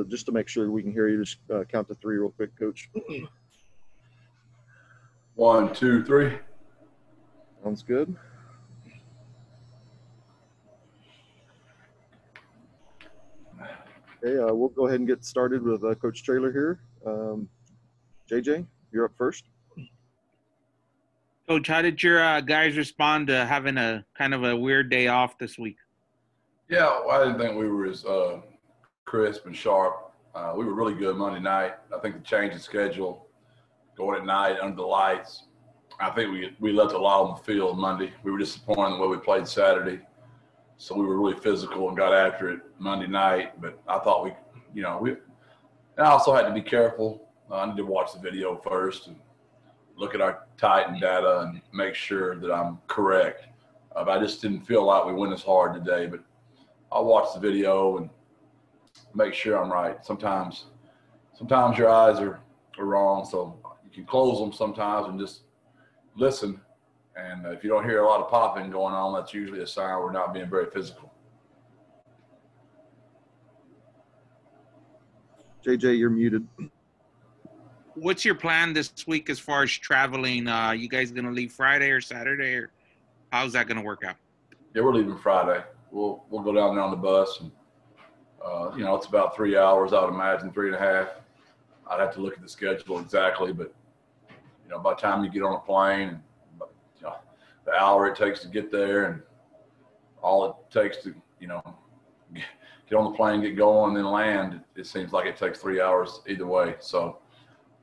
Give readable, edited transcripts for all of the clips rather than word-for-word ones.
just to make sure we can hear you, just count to three real quick, Coach. 1, 2, 3. Sounds good. Okay, we'll go ahead and get started with Coach Traylor here. JJ, you're up first. Coach, how did your guys respond to having a kind of a weird day off this week? Yeah, well, I didn't think we were as crisp and sharp. We were really good Monday night. I think the change in schedule, going at night under the lights, I think we left a lot on the field Monday. We were disappointed in the way we played Saturday. So we were really physical and got after it Monday night. But I thought and I also had to be careful. I need to watch the video first and look at our Titan data and make sure that I'm correct. I just didn't feel like we went as hard today, but I'll watch the video and make sure I'm right. Sometimes your eyes are wrong, so you can close them sometimes and just listen. And if you don't hear a lot of popping going on, that's usually a sign we're not being very physical. JJ, you're muted. What's your plan this week as far as traveling? You guys going to leave Friday or Saturday, or how's that going to work out? Yeah, we're leaving Friday. We'll go down there on the bus, and it's about 3 hours. I would imagine 3.5. I'd have to look at the schedule exactly, but by the time you get on a plane, and the hour it takes to get there, and all it takes to get on the plane, get going, and then land, it seems like it takes 3 hours either way. So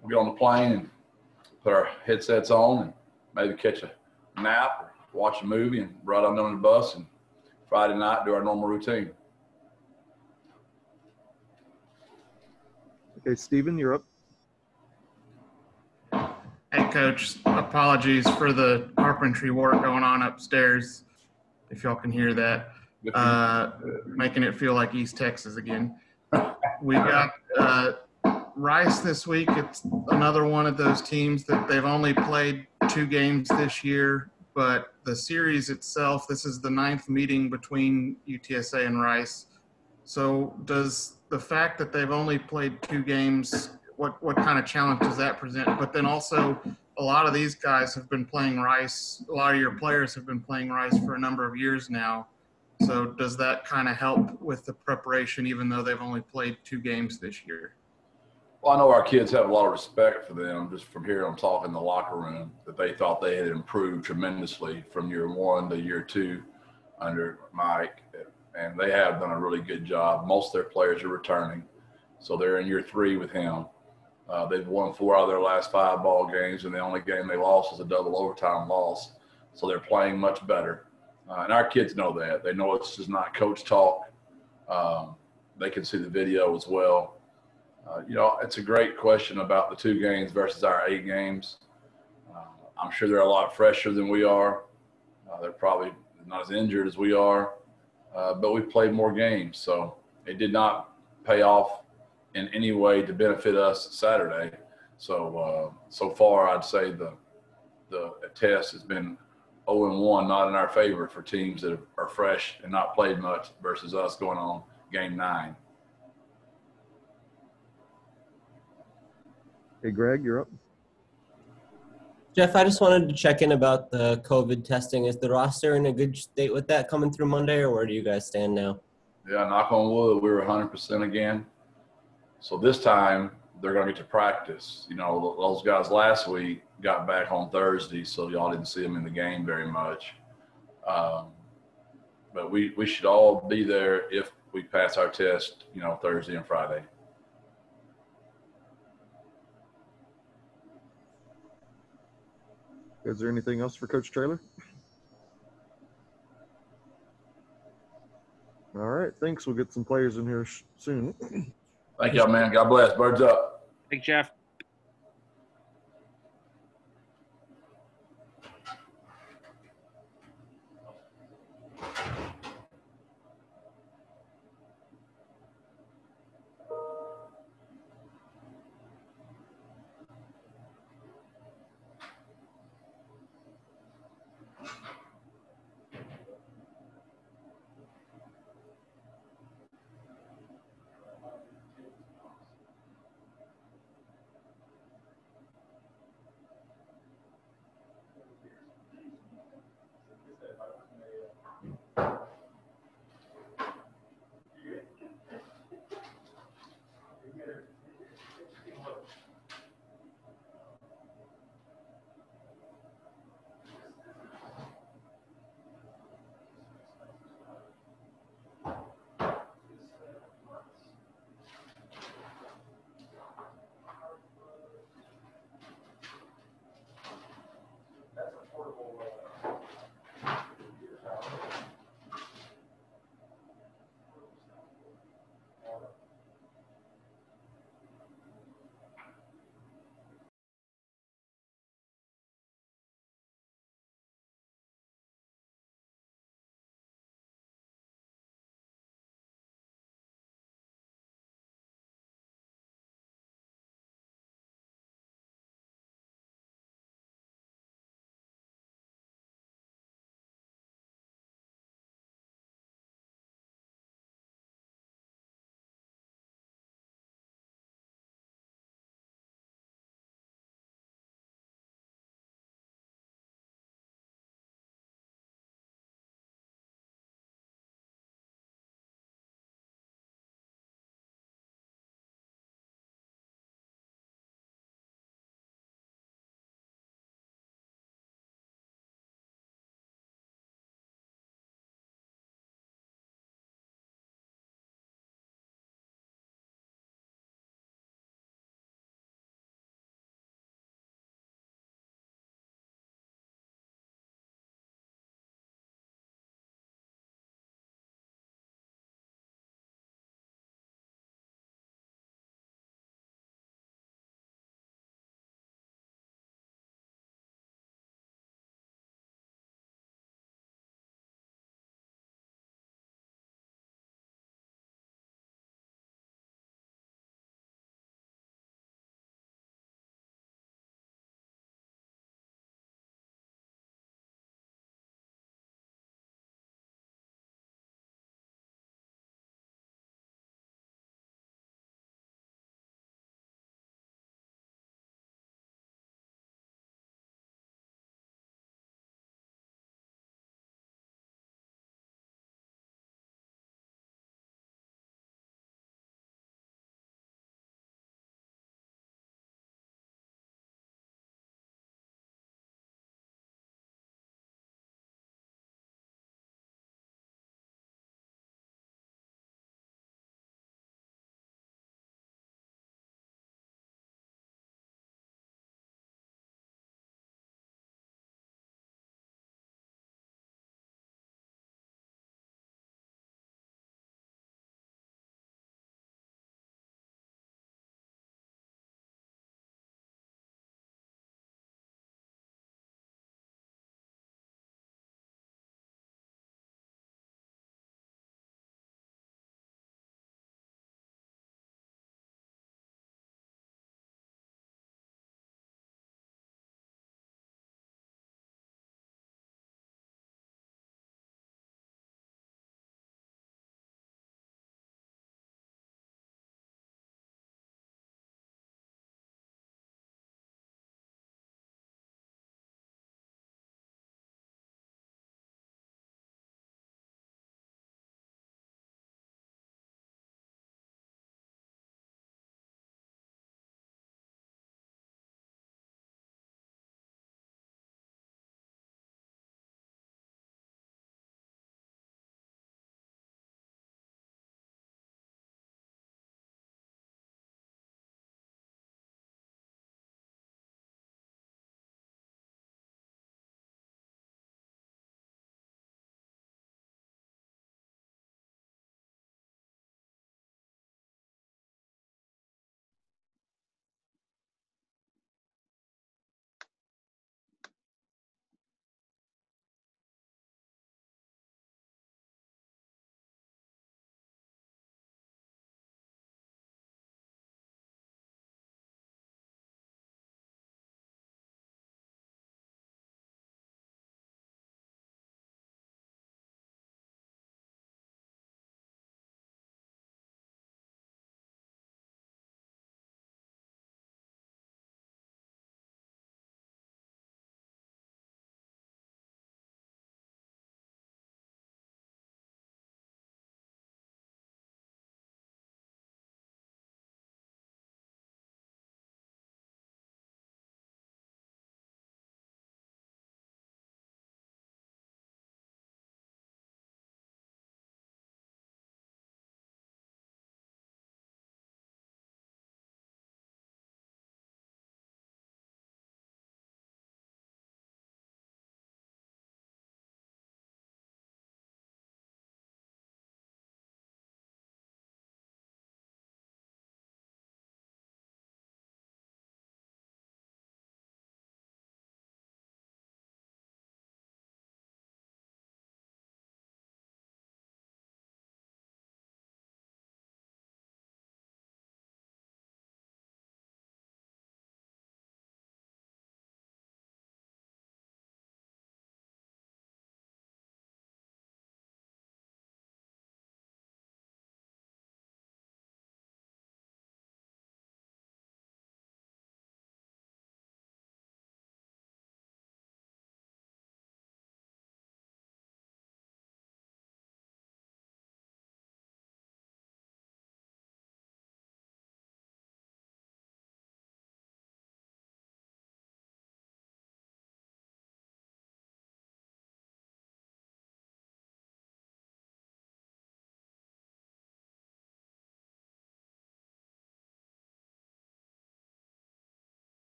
we'll get on the plane and put our headsets on and maybe catch a nap or watch a movie and ride on the bus, and Friday night do our normal routine. Okay, Steven, you're up. Hey, Coach. Apologies for the carpentry work going on upstairs, if y'all can hear that. Making it feel like East Texas again. We've got Rice this week. It's another one of those teams that they've only played 2 games this year, but the series itself, this is the 9th meeting between UTSA and Rice. So does the fact that they've only played 2 games, what kind of challenge does that present? But then also, a lot of these guys have been playing Rice. A lot of your players have been playing Rice for a number of years now. So does that kind of help with the preparation, even though they've only played 2 games this year? Well, I know our kids have a lot of respect for them, just from hearing them talk in the locker room, that they thought they had improved tremendously from year 1 to year 2 under Mike. And they have done a really good job. Most of their players are returning, so they're in year 3 with him. They've won 4 out of their last 5 ball games, and the only game they lost was a double overtime loss. So they're playing much better. And our kids know that. They know it's just not coach talk. They can see the video as well. It's a great question about the 2 games versus our 8 games. I'm sure they're a lot fresher than we are. They're probably not as injured as we are. But we played more games, so it did not pay off in any way to benefit us Saturday. So so far, I'd say the test has been 0-1, not in our favor for teams that are fresh and not played much versus us going on game 9. Hey, Greg, you're up. Jeff, I just wanted to check in about the COVID testing. Is the roster in a good state with that coming through Monday, or where do you guys stand now? Yeah, knock on wood, we were 100% again. So this time they're going to get to practice. Those guys last week got back on Thursday, so y'all didn't see them in the game very much. But we should all be there if we pass our test, Thursday and Friday. Is there anything else for Coach Traylor? All right, thanks. We'll get some players in here soon. Thank y'all, man. God bless. Birds up. Thanks, Jeff.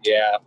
Yeah.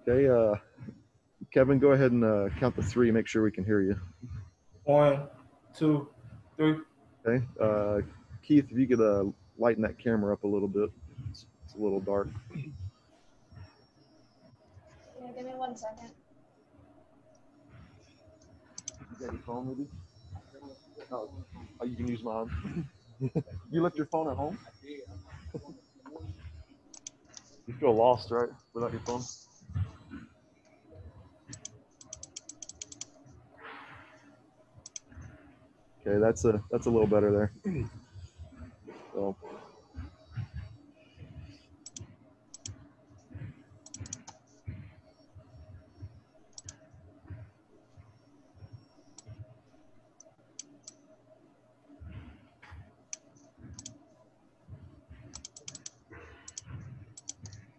Okay, Kevin, go ahead and count to three. Make sure we can hear you. 1, 2, 3. Okay, Keith, if you could lighten that camera up a little bit. It's a little dark. Yeah, give me 1 second. You got your phone with you? Oh, you can use mine. You left your phone at home? You feel lost, right, without your phone? Okay, that's a little better there. So.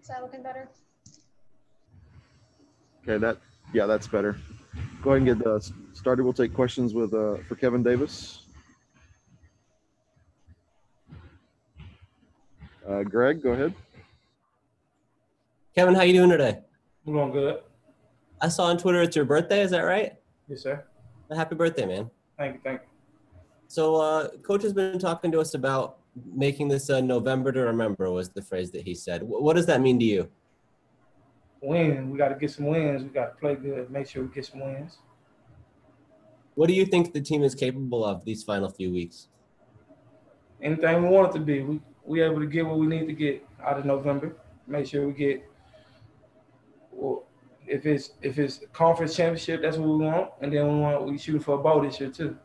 Is that looking better? Okay, that's better. Go ahead and get started. We'll take questions with for Kevin Davis. Greg, go ahead. Kevin, how you doing today? I'm doing good. I saw on Twitter it's your birthday. Is that right? Yes, sir. Happy birthday, man. Thank you. Thank you. So Coach has been talking to us about making this a November to remember was the phrase that he said. What does that mean to you? Win. We got to get some wins. We got to play good. Make sure we get some wins. What do you think the team is capable of these final few weeks? Anything we want it to be. We able to get what we need to get out of November. Make sure we get. Well, if it's conference championship, that's what we want, and then we shoot for a bowl this year too.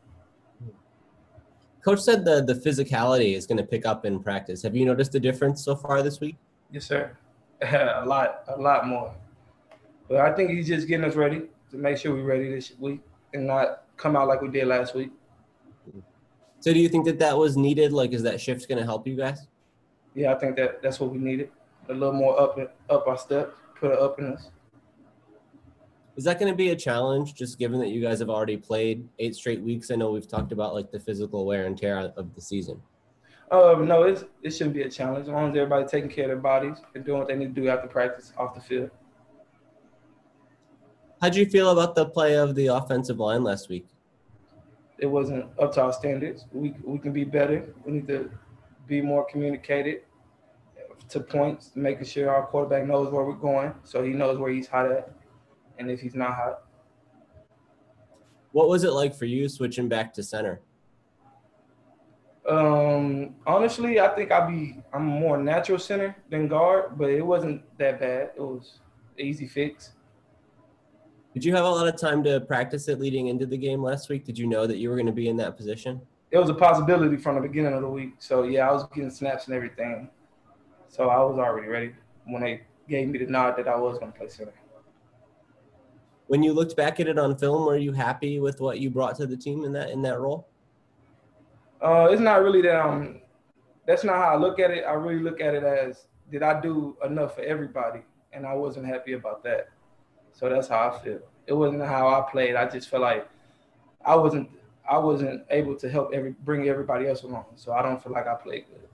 Coach said the physicality is going to pick up in practice. Have you noticed a difference so far this week? Yes, sir. a lot more. But I think he's just getting us ready to make sure we're ready this week and not come out like we did last week. So do you think that was needed? Like, is that shift going to help you guys? Yeah, I think that's what we needed. A little more up our step, put it up in us. Is that going to be a challenge, just given that you guys have already played 8 straight weeks? I know we've talked about like the physical wear and tear of the season. No, it shouldn't be a challenge as long as everybody's taking care of their bodies and doing what they need to do after practice off the field. How'd you feel about the play of the offensive line last week? It wasn't up to our standards. We can be better. We need to be more communicated to points, making sure our quarterback knows where we're going, so he knows where he's hot at, and if he's not hot. What was it like for you switching back to center? Honestly, I think I'm a more natural center than guard, but it wasn't that bad. It was an easy fix. Did you have a lot of time to practice it leading into the game last week? Did you know that you were going to be in that position? It was a possibility from the beginning of the week. So, yeah, I was getting snaps and everything. So I was already ready when they gave me the nod that I was going to play center. When you looked back at it on film, were you happy with what you brought to the team in that role? It's not really that that's not how I look at it. I really look at it as, did I do enough for everybody? And I wasn't happy about that. So that's how I feel. It wasn't how I played. I just felt like I wasn't able to help bring everybody else along. So I don't feel like I played good.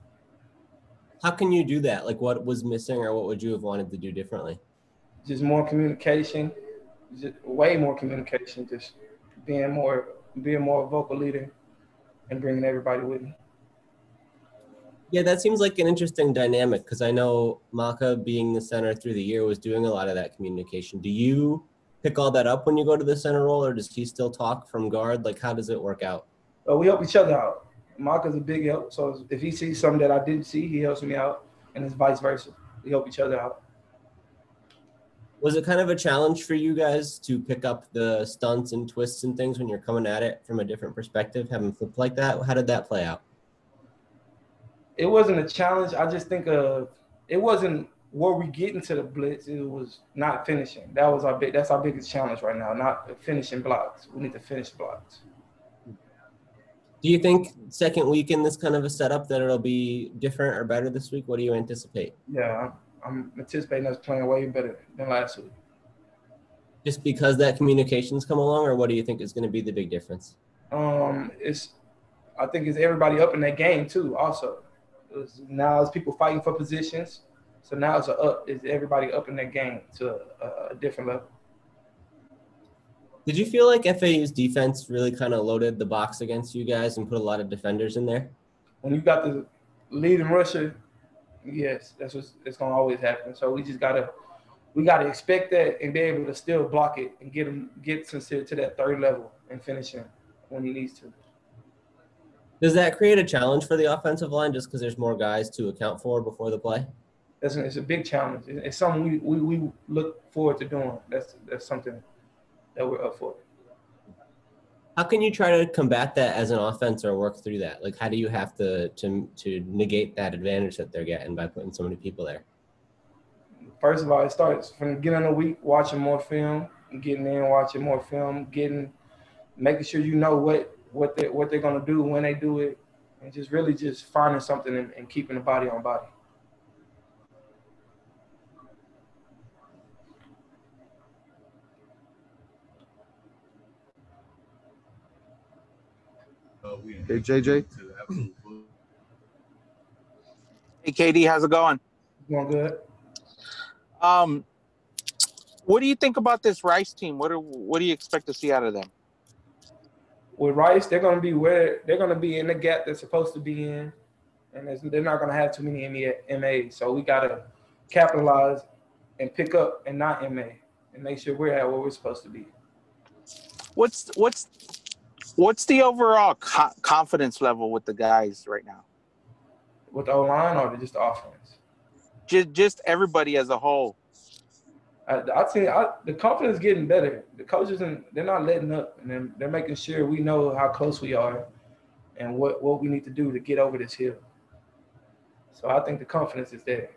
How can you do that? Like, what was missing, or what would you have wanted to do differently? Just more communication, just way more communication. Just being more a vocal leader and bringing everybody with me. Yeah, that seems like an interesting dynamic because I know Maka, being the center through the year, was doing a lot of that communication. Do you pick all that up when you go to the center role, or does he still talk from guard? Like, how does it work out? We help each other out. Maka's a big help. So if he sees something that I didn't see, he helps me out, and it's vice versa. We help each other out. Was it kind of a challenge for you guys to pick up the stunts and twists and things when you're coming at it from a different perspective, having flipped like that? How did that play out? It wasn't a challenge. I just think it wasn't where we get into the blitz. It was not finishing. That's our biggest challenge right now, not finishing blocks. We need to finish blocks. Do you think second week in this kind of a setup that it'll be different or better this week? What do you anticipate? Yeah, I'm anticipating us playing way better than last week. Just because that communication's come along, or what do you think is going to be the big difference? I think it's everybody up in that game too. Also, now it's people fighting for positions, so now it's everybody up in that game to a different level. Did you feel like FAU's defense really kind of loaded the box against you guys and put a lot of defenders in there? When you got the leading rusher, yes, it's gonna always happen. So we gotta expect that and be able to still block it and get Sincere to that third level and finish him when he needs to. Does that create a challenge for the offensive line just because there's more guys to account for before the play? It's a big challenge. It's something we look forward to doing. That's something that we're up for. How can you try to combat that as an offense or work through that? Like, how do you have to negate that advantage that they're getting by putting so many people there? First of all, it starts from the beginning of the week, watching more film, getting in, watching more film, making sure you know what they're gonna do when they do it, and just really just finding something and keeping the body on body. Hey, JJ. Hey, KD, how's it going? Going good. What do you think about this Rice team? What do you expect to see out of them? With Rice, they're gonna be in the gap they're supposed to be in, and they're not gonna have too many MAs. So we gotta capitalize and pick up and not MA and make sure we're at where we're supposed to be. What's the overall confidence level with the guys right now? With the O-line or just the offense? Just everybody as a whole. I'd say the confidence is getting better. The coaches, they're not letting up, and they're making sure we know how close we are and what we need to do to get over this hill. So I think the confidence is there.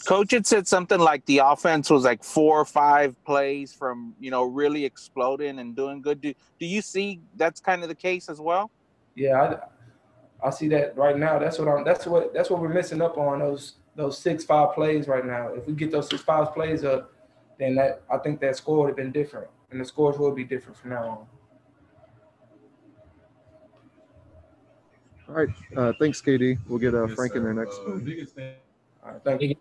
Coach had said something like the offense was like 4 or 5 plays from, really exploding and doing good. Do you see that's kind of the case as well? Yeah, I see that right now. That's what we're missing up on those 6-5 plays right now. If we get those 6-5 plays up, then I think that score would have been different, and the scores will be different from now All on. right. Thanks, KD. We'll get Frank in there next. All right, thank you.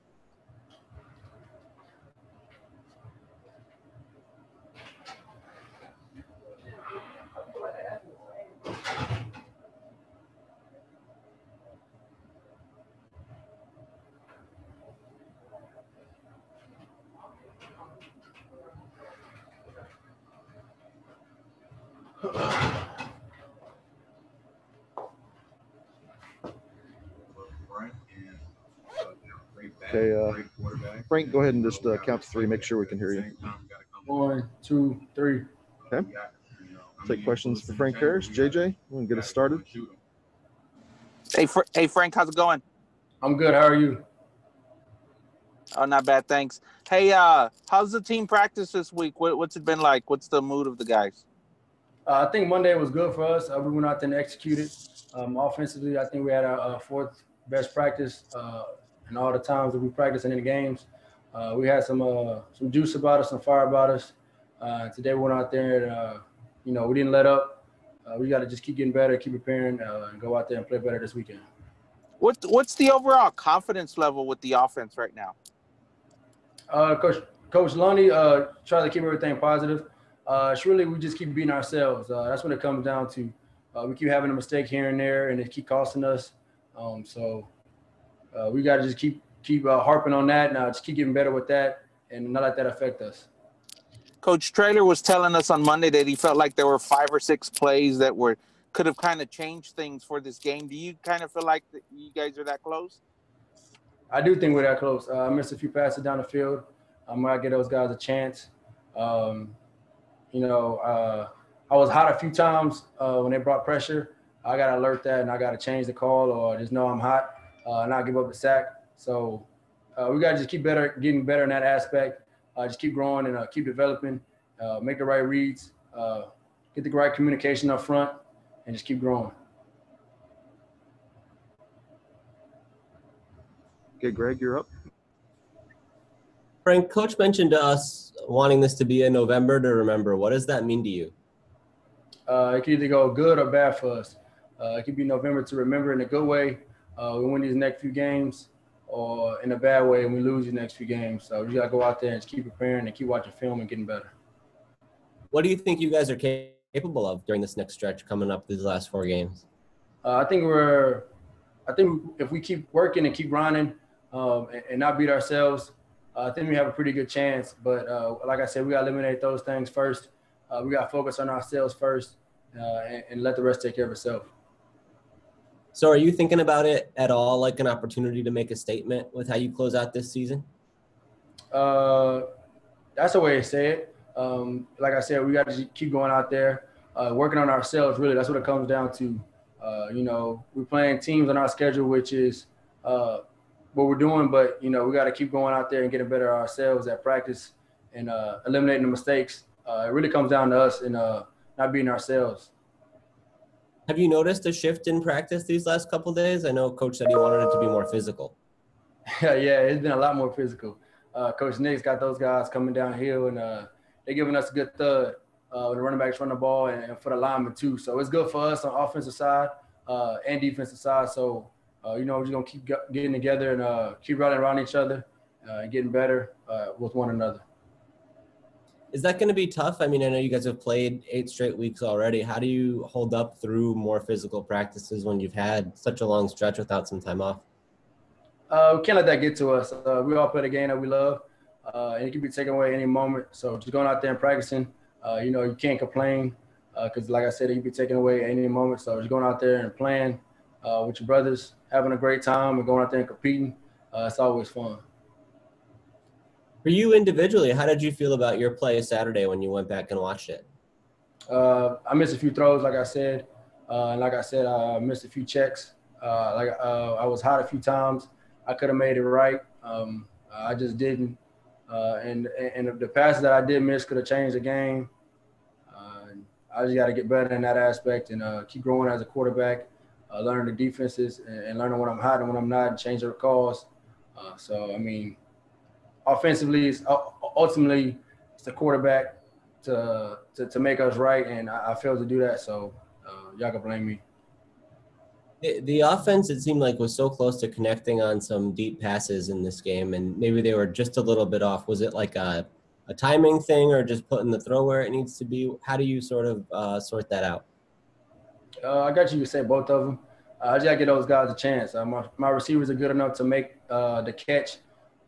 Okay, Frank, go ahead and just count to 3. Make sure we can hear you. 1, 2, 3. Okay. Take questions for Frank Harris. JJ, you want to get us started? Hey, Frank, how's it going? I'm good. How are you? Oh, not bad, thanks. Hey, how's the team practice this week? What's it been like? What's the mood of the guys? I think Monday was good for us. We went out there and executed. Offensively, I think we had our 4th best practice in all the times that we practiced in the games. We had some juice about us, some fire about us. Today we went out there and, we didn't let up. We got to just keep getting better, keep preparing, and go out there and play better this weekend. What's the overall confidence level with the offense right now? Coach Lonnie tries to keep everything positive. It's really we just keep beating ourselves. That's what it comes down to. We keep having a mistake here and there, and it keep costing us. So we got to just keep harping on that. Now just keep getting better with that, and not let that affect us. Coach Traylor was telling us on Monday that he felt like there were 5 or 6 plays that could have kind of changed things for this game. Do you kind of feel like that you guys are that close? I do think we're that close. I missed a few passes down the field. I might get those guys a chance. I was hot a few times when they brought pressure. I got to alert that, and I got to change the call or just know I'm hot and not give up a sack. So we got to just keep getting better in that aspect. Just keep growing and keep developing, make the right reads, get the right communication up front, and just keep growing. Okay, Greg, you're up. Frank, Coach mentioned to us wanting this to be a November to remember. What does that mean to you? It could either go good or bad for us. It could be November to remember in a good way. We win these next few games, or in a bad way, and we lose these next few games. So we got to go out there and just keep preparing and keep watching film and getting better. What do you think you guys are capable of during this next stretch coming up these last 4 games? I think if we keep working and keep grinding and not beat ourselves, I think we have a pretty good chance. But like I said, we got to eliminate those things first. We got to focus on ourselves first and let the rest take care of itself. So are you thinking about it at all like an opportunity to make a statement with how you close out this season? That's the way to say it. Like I said, we got to keep going out there. working on ourselves, really. That's what it comes down to. We're playing teams on our schedule, which is what we're doing, but, we got to keep going out there and getting better ourselves at practice and eliminating the mistakes. It really comes down to us and not being ourselves. Have you noticed a shift in practice these last couple of days? I know Coach said he wanted it to be more physical. Yeah, it's been a lot more physical. Coach Nick's got those guys coming downhill, and they're giving us a good thud when the running backs run the ball and for the linemen too. So it's good for us on offensive side and defensive side. So, we're just going to keep getting together and keep running around each other and getting better with one another. Is that going to be tough? I mean, I know you guys have played 8 straight weeks already. How do you hold up through more physical practices when you've had such a long stretch without some time off? We can't let that get to us. We all play the game that we love, and it can be taken away any moment. So just going out there and practicing, you can't complain because, like I said, it can be taken away any moment. So just going out there and playing with your brothers, having a great time, and going out there and competing, it's always fun. For you individually, how did you feel about your play Saturday when you went back and watched it? I missed a few throws, like I said. And like I said, I missed a few checks. I was hot a few times. I could have made it right. I just didn't. And the passes that I did miss could have changed the game. I just got to get better in that aspect and keep growing as a quarterback, learning the defenses and learning when I'm hot and when I'm not and change the calls. Offensively, ultimately, it's the quarterback to make us right, and I failed to do that, so y'all can blame me. The offense, it seemed like, was so close to connecting on some deep passes in this game, and maybe they were just a little bit off. Was it like a timing thing or just putting the throw where it needs to be? How do you sort of sort that out? I got you to say both of them. I just got to give those guys a chance. My receivers are good enough to make the catch.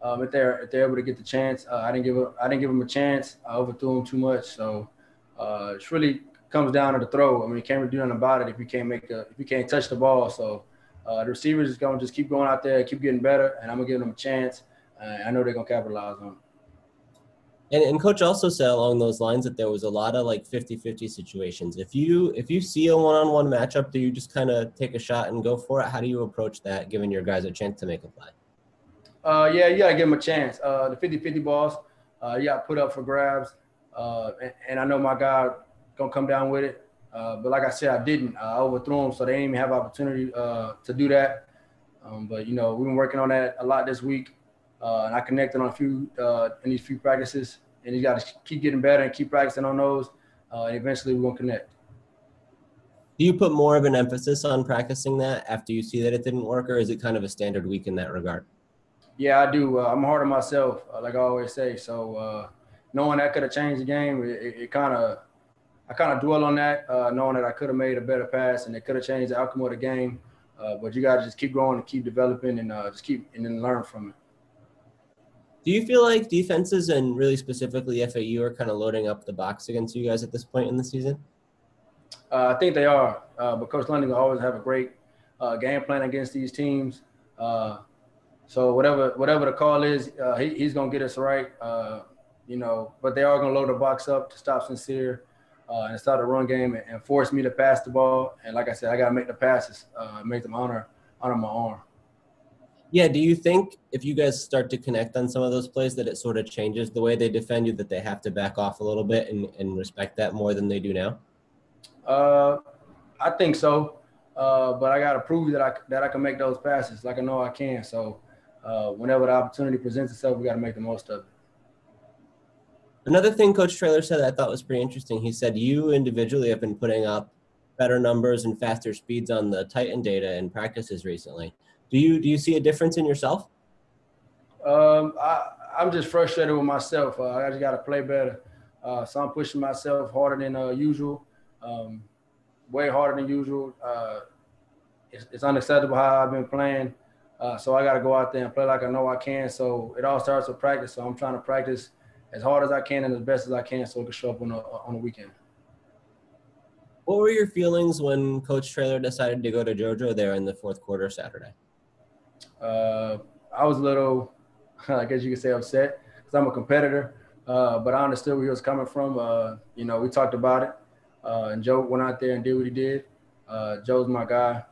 If they're able to get the chance, I didn't give them a chance. I overthrew them too much. So it really comes down to the throw. I mean, you can't really do nothing about it if you can't touch the ball. So the receivers is gonna just keep going out there, keep getting better, and I'm gonna give them a chance. I know they're gonna capitalize on it. And Coach also said along those lines that there was a lot of like 50-50 situations. If you see a one-on-one matchup, do you just kind of take a shot and go for it? How do you approach that, giving your guys a chance to make a play? Yeah, you got to give them a chance. The 50-50 balls, you got to put up for grabs. And I know my guy going to come down with it. But like I said, I didn't. I overthrew them, so they didn't even have opportunity to do that. But, we've been working on that a lot this week. And I connected on a few in these few practices. And you got to keep getting better and keep practicing on those. And eventually we're going to connect. Do you put more of an emphasis on practicing that after you see that it didn't work, or is it kind of a standard week in that regard? Yeah, I do. I'm hard on myself, like I always say. So knowing that could have changed the game, I kind of dwell on that, knowing that I could have made a better pass and it could have changed the outcome of the game. But you got to just keep growing and keep developing and then learn from it. Do you feel like defenses and really specifically FAU are kind of loading up the box against you guys at this point in the season? I think they are. But Coach London will always have a great game plan against these teams. So whatever the call is, he's gonna get us right, But they are gonna load the box up to stop Sincere and start a run game and force me to pass the ball. And like I said, I gotta make the passes, make them honor my arm. Yeah. Do you think if you guys start to connect on some of those plays that it sort of changes the way they defend you, that they have to back off a little bit and respect that more than they do now? I think so, but I gotta prove that I can make those passes like I know I can. So. Whenever the opportunity presents itself, we got to make the most of it. Another thing Coach Traylor said that I thought was pretty interesting. He said you individually have been putting up better numbers and faster speeds on the Titan data in practices recently. Do you see a difference in yourself? I'm just frustrated with myself. I just got to play better. So I'm pushing myself harder than usual, way harder than usual. It's unacceptable how I've been playing. So I got to go out there and play like I know I can. So it all starts with practice. So I'm trying to practice as hard as I can and as best as I can so it can show up on the weekend. What were your feelings when Coach Traylor decided to go to JoJo there in the fourth quarter Saturday? I was a little, I guess you could say, upset because I'm a competitor. But I understood where he was coming from. We talked about it. And Joe went out there and did what he did. Joe's my guy,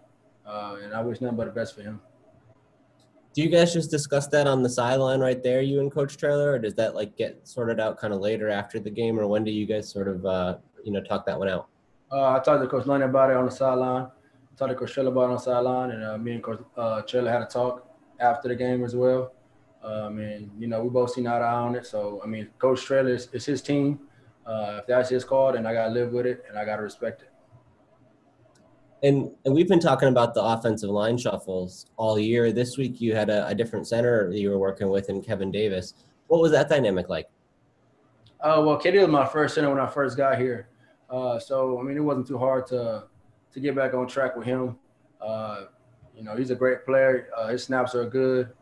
and I wish nothing but the best for him. Do you guys just discuss that on the sideline right there, you and Coach Traylor, or does that like get sorted out kind of later after the game, or when do you guys sort of talk that one out? I talked to Coach Lundy about it on the sideline. I talked to Coach Traylor about it on the sideline, and me and Coach Traylor had a talk after the game as well. And we both seen eye to eye on it. So I mean, Coach Traylor is his team. If that's his call, then I gotta live with it and I gotta respect it. And we've been talking about the offensive line shuffles all year. This week you had a different center that you were working with in Kevin Davis. What was that dynamic like? Well, KD was my first center when I first got here. So I mean, it wasn't too hard to get back on track with him. He's a great player. His snaps are good.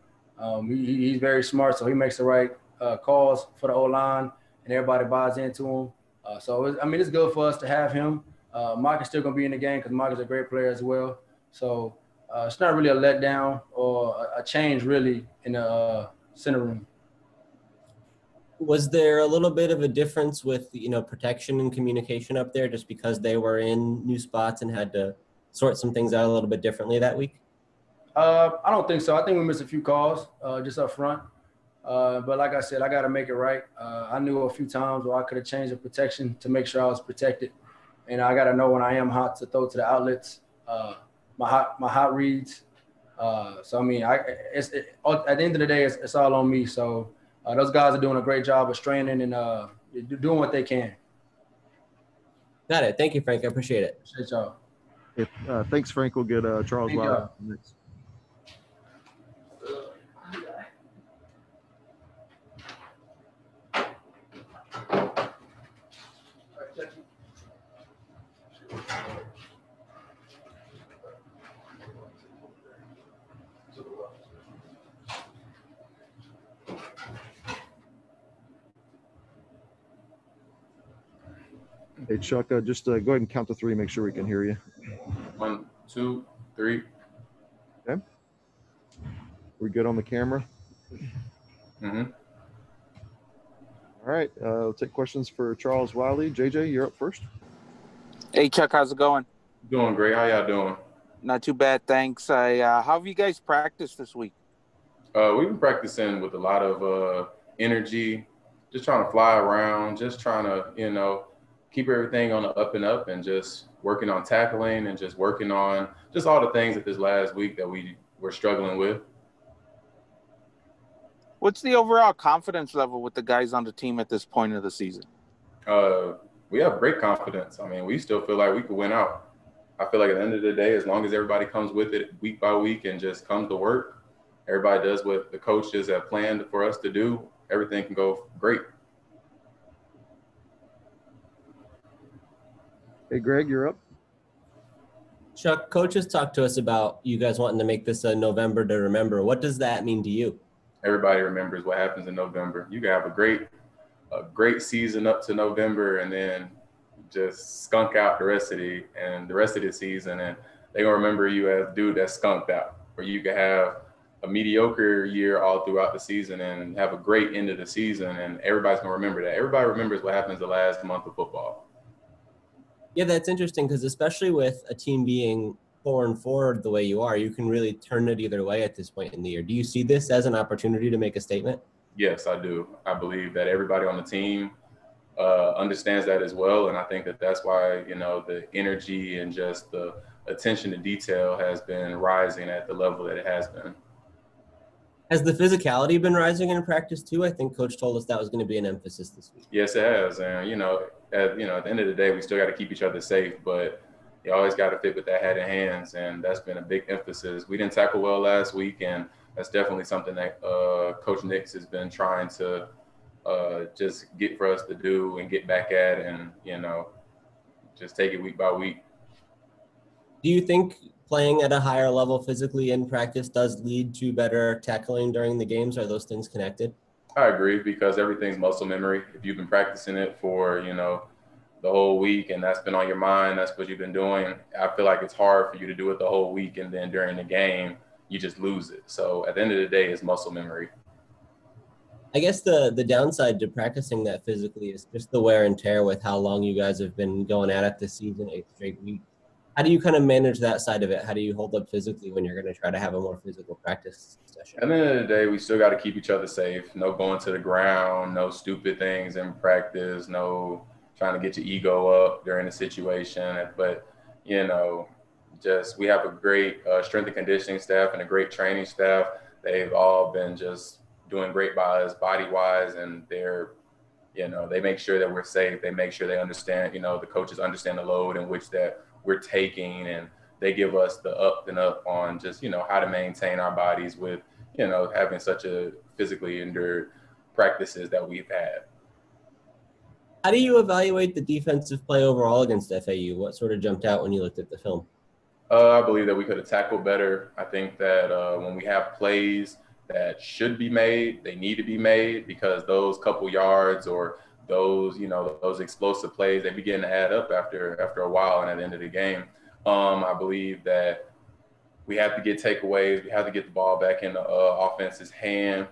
He's very smart, so he makes the right calls for the O-line, and everybody buys into him. It's good for us to have him. Mike is still going to be in the game because Mike is a great player as well. So it's not really a letdown or a change really in the center room. Was there a little bit of a difference with, protection and communication up there just because they were in new spots and had to sort some things out a little bit differently that week? I don't think so. I think we missed a few calls just up front. But like I said, I got to make it right. I knew a few times where I could have changed the protection to make sure I was protected. And I got to know when I am hot to throw to the outlets, my hot reads. At the end of the day, it's all on me. So those guys are doing a great job of straining and doing what they can. Got it. Thank you, Frank. I appreciate it. Appreciate y'all. Thanks, Frank. We'll get Charles Wiley next. Hey, Chuck, just go ahead and count to three. Make sure we can hear you. 1, 2, 3. Okay. We good on the camera? Mm-hmm. All right. We'll take questions for Charles Wiley. JJ, you're up first. Hey, Chuck, how's it going? Doing great. How y'all doing? Not too bad, thanks. How have you guys practiced this week? We've been practicing with a lot of energy, just trying to fly around, just trying to, keep everything on the up and up, and just working on tackling and just working on just all the things that this last week that we were struggling with. What's the overall confidence level with the guys on the team at this point of the season? We have great confidence. I mean, we still feel like we could win out. I feel like at the end of the day, as long as everybody comes with it week by week and just comes to work, everybody does what the coaches have planned for us to do, everything can go great. Hey, Greg, you're up. Chuck, coaches talked to us about you guys wanting to make this a November to remember. What does that mean to you? Everybody remembers what happens in November. You can have a great season up to November and then just skunk out the rest of the season, and they're gonna remember you as the dude that skunked out. Or you can have a mediocre year all throughout the season and have a great end of the season, and everybody's gonna remember that. Everybody remembers what happens the last month of football. Yeah, that's interesting because especially with a team being 4-4 the way you are, you can really turn it either way at this point in the year. Do you see this as an opportunity to make a statement? Yes, I do. I believe that everybody on the team understands that as well, and I think that that's why the energy and just the attention to detail has been rising at the level that it has been. Has the physicality been rising in practice too? I think Coach told us that was going to be an emphasis this week. Yes, it has, and at the end of the day, we still got to keep each other safe, but you always got to fit with that hat in hands, and that's been a big emphasis. We didn't tackle well last week, and that's definitely something that Coach Nix has been trying to just get for us to do and get back at, and just take it week by week. Do you think playing at a higher level physically in practice does lead to better tackling during the games? Are those things connected? I agree, because everything's muscle memory. If you've been practicing it for the whole week and that's been on your mind, that's what you've been doing, I feel like it's hard for you to do it the whole week, and then during the game you just lose it. So at the end of the day, it's muscle memory. I guess the downside to practicing that physically is just the wear and tear with how long you guys have been going at it this season, 8 straight weeks. How do you kind of manage that side of it? How do you hold up physically when you're going to try to have a more physical practice session? At the end of the day, we still got to keep each other safe. No going to the ground, no stupid things in practice, no trying to get your ego up during the situation. But, you know, just we have a great strength and conditioning staff and a great training staff. They've all been just doing great by us body-wise, and they're, you know, they make sure that we're safe. They make sure they understand, you know, the coaches understand the load in which that we're taking, and they give us the up and up on just, you know, how to maintain our bodies with, you know, having such a physically endured practices that we've had. How do you evaluate the defensive play overall against FAU? What sort of jumped out when you looked at the film? I believe that we could have tackled better. I think that when we have plays that should be made, they need to be made, because those couple yards or those, you know, those explosive plays, they begin to add up after a while and at the end of the game. I believe that we have to get takeaways. We have to get the ball back in the offense's hand.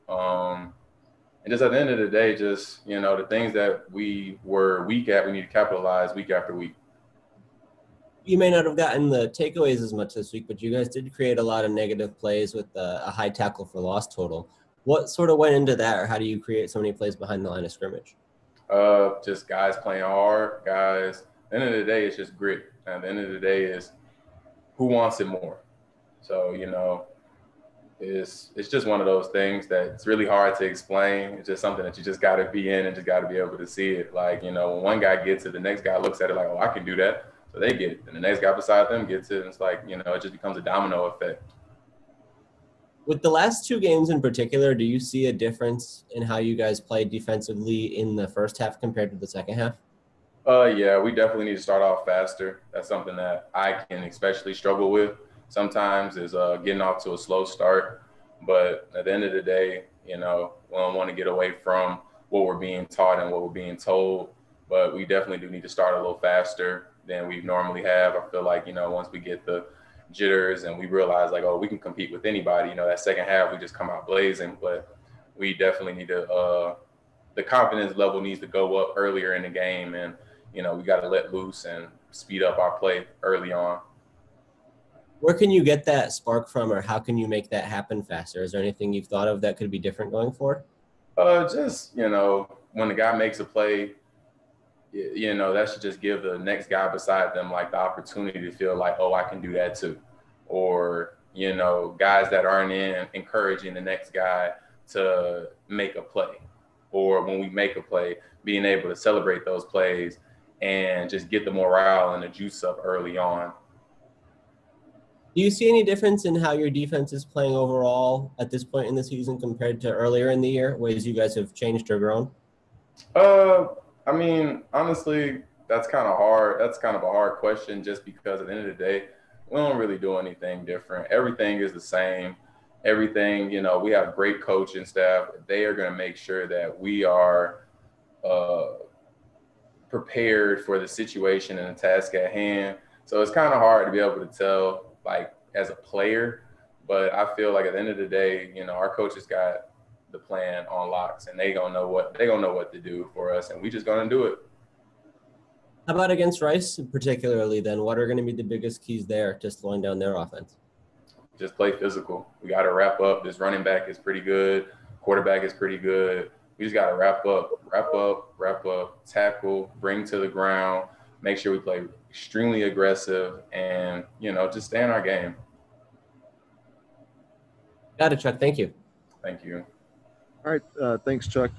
And just at the end of the day, just, you know, the things that we were weak at, we need to capitalize week after week. You may not have gotten the takeaways as much this week, but you guys did create a lot of negative plays with a high tackle for loss total. What sort of went into that, or how do you create so many plays behind the line of scrimmage? Just guys playing hard, guys. At the end of the day, it's just grit. At the end of the day, is who wants it more. So, you know, it's just one of those things that it's really hard to explain. It's just something that you just got to be in and just got to be able to see it. Like, you know, when one guy gets it, the next guy looks at it like, oh, I can do that. So they get it. And the next guy beside them gets it. And it's like, you know, it just becomes a domino effect. With the last two games in particular, do you see a difference in how you guys played defensively in the first half compared to the second half? Yeah, we definitely need to start off faster. That's something that I can especially struggle with sometimes, is getting off to a slow start. But at the end of the day, you know, we don't want to get away from what we're being taught and what we're being told. But we definitely do need to start a little faster than we normally have. I feel like, you know, once we get the jitters and we realize like, oh, we can compete with anybody, you know, that second half we just come out blazing. But we definitely need to the confidence level needs to go up earlier in the game, and, you know, we got to let loose and speed up our play early on. Where can you get that spark from, or how can you make that happen faster? Is there anything you've thought of that could be different going forward? Just, you know, when the guy makes a play, you know, that should just give the next guy beside them like the opportunity to feel like, oh, I can do that too. Or, you know, guys that aren't in encouraging the next guy to make a play. Or when we make a play, being able to celebrate those plays and just get the morale and the juice up early on. Do you see any difference in how your defense is playing overall at this point in the season compared to earlier in the year, ways you guys have changed or grown? I mean, honestly, that's kind of hard. That's kind of a hard question, just because at the end of the day, we don't really do anything different. Everything is the same. Everything, you know, we have great coaching staff. They are going to make sure that we are prepared for the situation and the task at hand. So it's kind of hard to be able to tell, like, as a player, but I feel like at the end of the day, you know, our coaches got the plan on locks, and they gonna know what to do for us, and we just gonna do it. How about against Rice particularly then? What are going to be the biggest keys there to slowing down their offense? Just play physical. We got to wrap up. This running back is pretty good. Quarterback is pretty good. We just got to wrap up, tackle, bring to the ground, make sure we play extremely aggressive, and, you know, just stay in our game. Got it, Chuck. Thank you. Thank you. All right. Thanks, Chuck.